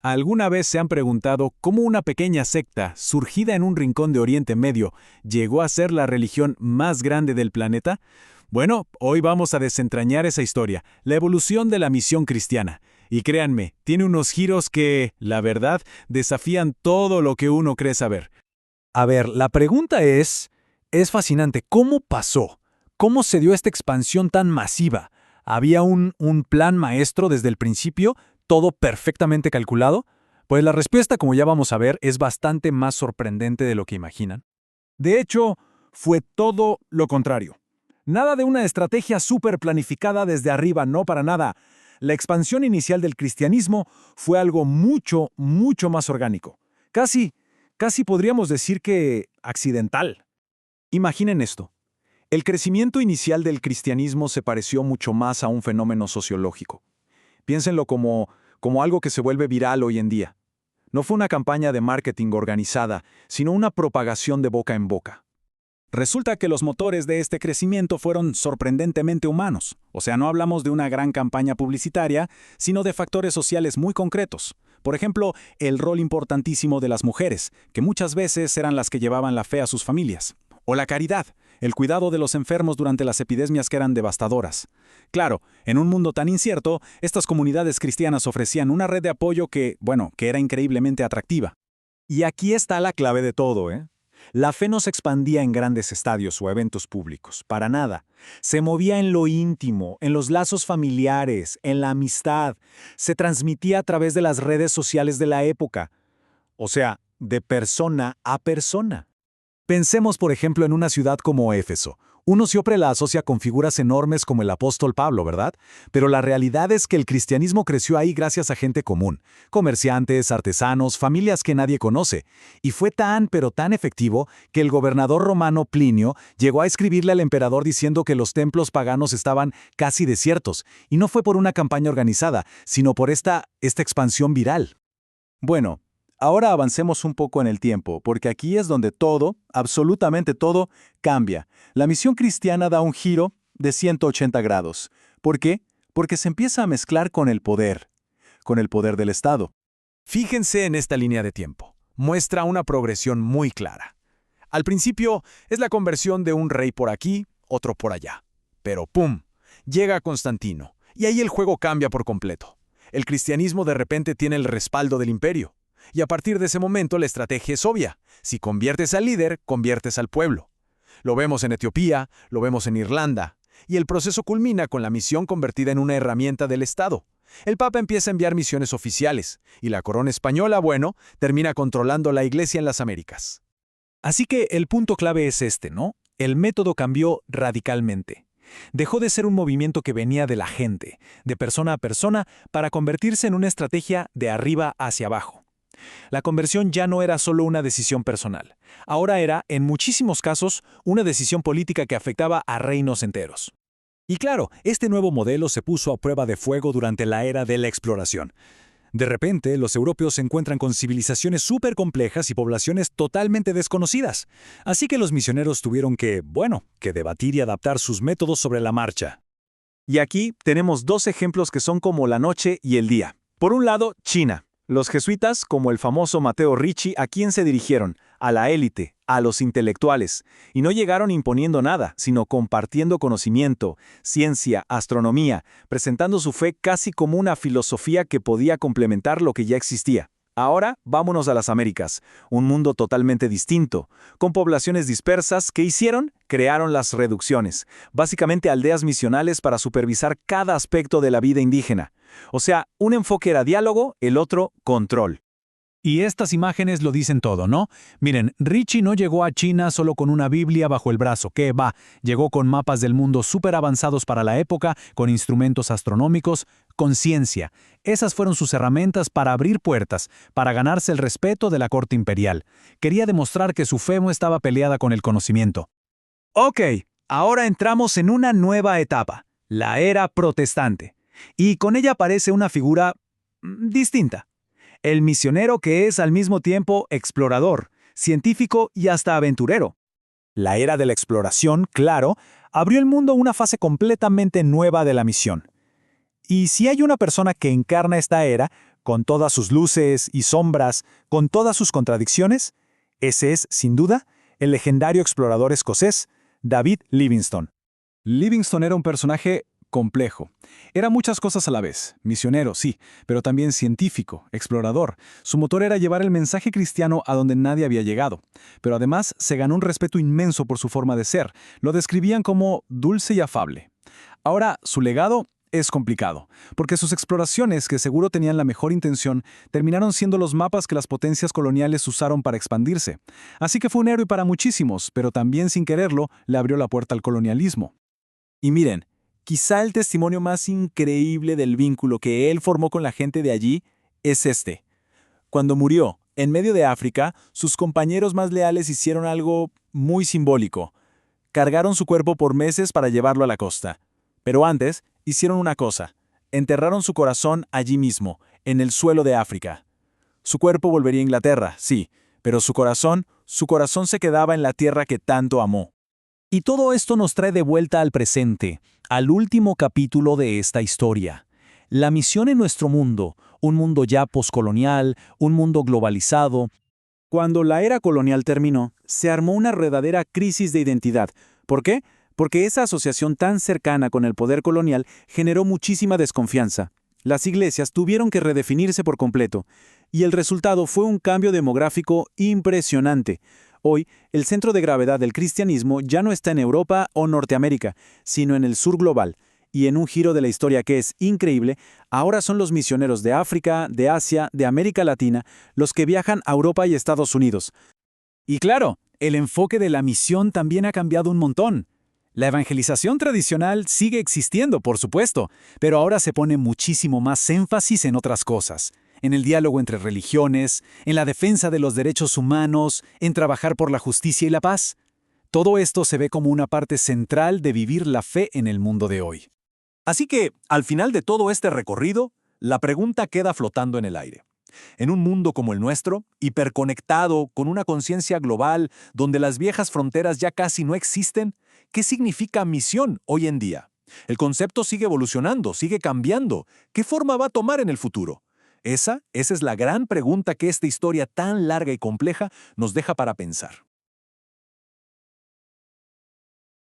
¿Alguna vez se han preguntado cómo una pequeña secta, surgida en un rincón de Oriente Medio, llegó a ser la religión más grande del planeta? Bueno, hoy vamos a desentrañar esa historia, la evolución de la misión cristiana. Y créanme, tiene unos giros que, la verdad, desafían todo lo que uno cree saber. A ver, la pregunta es fascinante. ¿Cómo pasó? ¿Cómo se dio esta expansión tan masiva? ¿Había un plan maestro desde el principio, todo perfectamente calculado? Pues la respuesta, como ya vamos a ver, es bastante más sorprendente de lo que imaginan. De hecho, fue todo lo contrario. Nada de una estrategia súper planificada desde arriba, no para nada. La expansión inicial del cristianismo fue algo mucho, mucho más orgánico. Casi podríamos decir que accidental. Imaginen esto. El crecimiento inicial del cristianismo se pareció mucho más a un fenómeno sociológico. Piénsenlo como algo que se vuelve viral hoy en día. No fue una campaña de marketing organizada, sino una propagación de boca en boca. Resulta que los motores de este crecimiento fueron sorprendentemente humanos. O sea, no hablamos de una gran campaña publicitaria, sino de factores sociales muy concretos. Por ejemplo, el rol importantísimo de las mujeres, que muchas veces eran las que llevaban la fe a sus familias. O la caridad, el cuidado de los enfermos durante las epidemias que eran devastadoras. Claro, en un mundo tan incierto, estas comunidades cristianas ofrecían una red de apoyo que era increíblemente atractiva. Y aquí está la clave de todo, ¿eh? La fe no se expandía en grandes estadios o eventos públicos, para nada. Se movía en lo íntimo, en los lazos familiares, en la amistad. Se transmitía a través de las redes sociales de la época. O sea, de persona a persona. Pensemos, por ejemplo, en una ciudad como Éfeso. Uno siempre la asocia con figuras enormes como el apóstol Pablo, ¿verdad? Pero la realidad es que el cristianismo creció ahí gracias a gente común, comerciantes, artesanos, familias que nadie conoce. Y fue pero tan efectivo que el gobernador romano Plinio llegó a escribirle al emperador diciendo que los templos paganos estaban casi desiertos. Y no fue por una campaña organizada, sino por esta expansión viral. Bueno, ahora avancemos un poco en el tiempo, porque aquí es donde todo, absolutamente todo, cambia. La misión cristiana da un giro de 180 grados. ¿Por qué? Porque se empieza a mezclar con el poder del Estado. Fíjense en esta línea de tiempo. Muestra una progresión muy clara. Al principio es la conversión de un rey por aquí, otro por allá. Pero ¡pum! Llega Constantino, y ahí el juego cambia por completo. El cristianismo de repente tiene el respaldo del imperio. Y a partir de ese momento la estrategia es obvia. Si conviertes al líder, conviertes al pueblo. Lo vemos en Etiopía, lo vemos en Irlanda. Y el proceso culmina con la misión convertida en una herramienta del Estado. El Papa empieza a enviar misiones oficiales, y la corona española, termina controlando la Iglesia en las Américas. Así que el punto clave es este, ¿no? El método cambió radicalmente. Dejó de ser un movimiento que venía de la gente, de persona a persona, para convertirse en una estrategia de arriba hacia abajo. La conversión ya no era solo una decisión personal. Ahora era, en muchísimos casos, una decisión política que afectaba a reinos enteros. Y claro, este nuevo modelo se puso a prueba de fuego durante la era de la exploración. De repente, los europeos se encuentran con civilizaciones súper complejas y poblaciones totalmente desconocidas. Así que los misioneros tuvieron que debatir y adaptar sus métodos sobre la marcha. Y aquí tenemos dos ejemplos que son como la noche y el día. Por un lado, China. Los jesuitas, como el famoso Matteo Ricci, ¿a quién se dirigieron? A la élite, a los intelectuales. Y no llegaron imponiendo nada, sino compartiendo conocimiento, ciencia, astronomía, presentando su fe casi como una filosofía que podía complementar lo que ya existía. Ahora, vámonos a las Américas, un mundo totalmente distinto, con poblaciones dispersas. ¿Qué hicieron? Crearon las reducciones, básicamente aldeas misionales para supervisar cada aspecto de la vida indígena. O sea, un enfoque era diálogo, el otro, control. Y estas imágenes lo dicen todo, ¿no? Miren, Ricci no llegó a China solo con una Biblia bajo el brazo, ¿qué va? Llegó con mapas del mundo súper avanzados para la época, con instrumentos astronómicos, con ciencia. Esas fueron sus herramientas para abrir puertas, para ganarse el respeto de la corte imperial. Quería demostrar que su fe no estaba peleada con el conocimiento. Ok, ahora entramos en una nueva etapa, la era protestante. Y con ella aparece una figura distinta. El misionero que es al mismo tiempo explorador, científico y hasta aventurero. La era de la exploración, claro, abrió el mundo a una fase completamente nueva de la misión. Y si hay una persona que encarna esta era, con todas sus luces y sombras, con todas sus contradicciones, ese es, sin duda, el legendario explorador escocés David Livingstone. Livingstone era un personaje complejo. Era muchas cosas a la vez. Misionero, sí, pero también científico, explorador. Su motor era llevar el mensaje cristiano a donde nadie había llegado. Pero además se ganó un respeto inmenso por su forma de ser. Lo describían como dulce y afable. Ahora, su legado es complicado, porque sus exploraciones, que seguro tenían la mejor intención, terminaron siendo los mapas que las potencias coloniales usaron para expandirse. Así que fue un héroe para muchísimos, pero también sin quererlo le abrió la puerta al colonialismo. Y miren, quizá el testimonio más increíble del vínculo que él formó con la gente de allí es este. Cuando murió, en medio de África, sus compañeros más leales hicieron algo muy simbólico. Cargaron su cuerpo por meses para llevarlo a la costa. Pero antes, hicieron una cosa. Enterraron su corazón allí mismo, en el suelo de África. Su cuerpo volvería a Inglaterra, sí, pero su corazón se quedaba en la tierra que tanto amó. Y todo esto nos trae de vuelta al presente, al último capítulo de esta historia. La misión en nuestro mundo, un mundo ya poscolonial, un mundo globalizado. Cuando la era colonial terminó, se armó una verdadera crisis de identidad. ¿Por qué? Porque esa asociación tan cercana con el poder colonial generó muchísima desconfianza. Las iglesias tuvieron que redefinirse por completo, y el resultado fue un cambio demográfico impresionante. Hoy, el centro de gravedad del cristianismo ya no está en Europa o Norteamérica, sino en el sur global. Y en un giro de la historia que es increíble, ahora son los misioneros de África, de Asia, de América Latina, los que viajan a Europa y Estados Unidos. Y claro, el enfoque de la misión también ha cambiado un montón. La evangelización tradicional sigue existiendo, por supuesto, pero ahora se pone muchísimo más énfasis en otras cosas. En el diálogo entre religiones, en la defensa de los derechos humanos, en trabajar por la justicia y la paz. Todo esto se ve como una parte central de vivir la fe en el mundo de hoy. Así que, al final de todo este recorrido, la pregunta queda flotando en el aire. En un mundo como el nuestro, hiperconectado, con una conciencia global, donde las viejas fronteras ya casi no existen, ¿qué significa misión hoy en día? El concepto sigue evolucionando, sigue cambiando. ¿Qué forma va a tomar en el futuro? Esa es la gran pregunta que esta historia tan larga y compleja nos deja para pensar.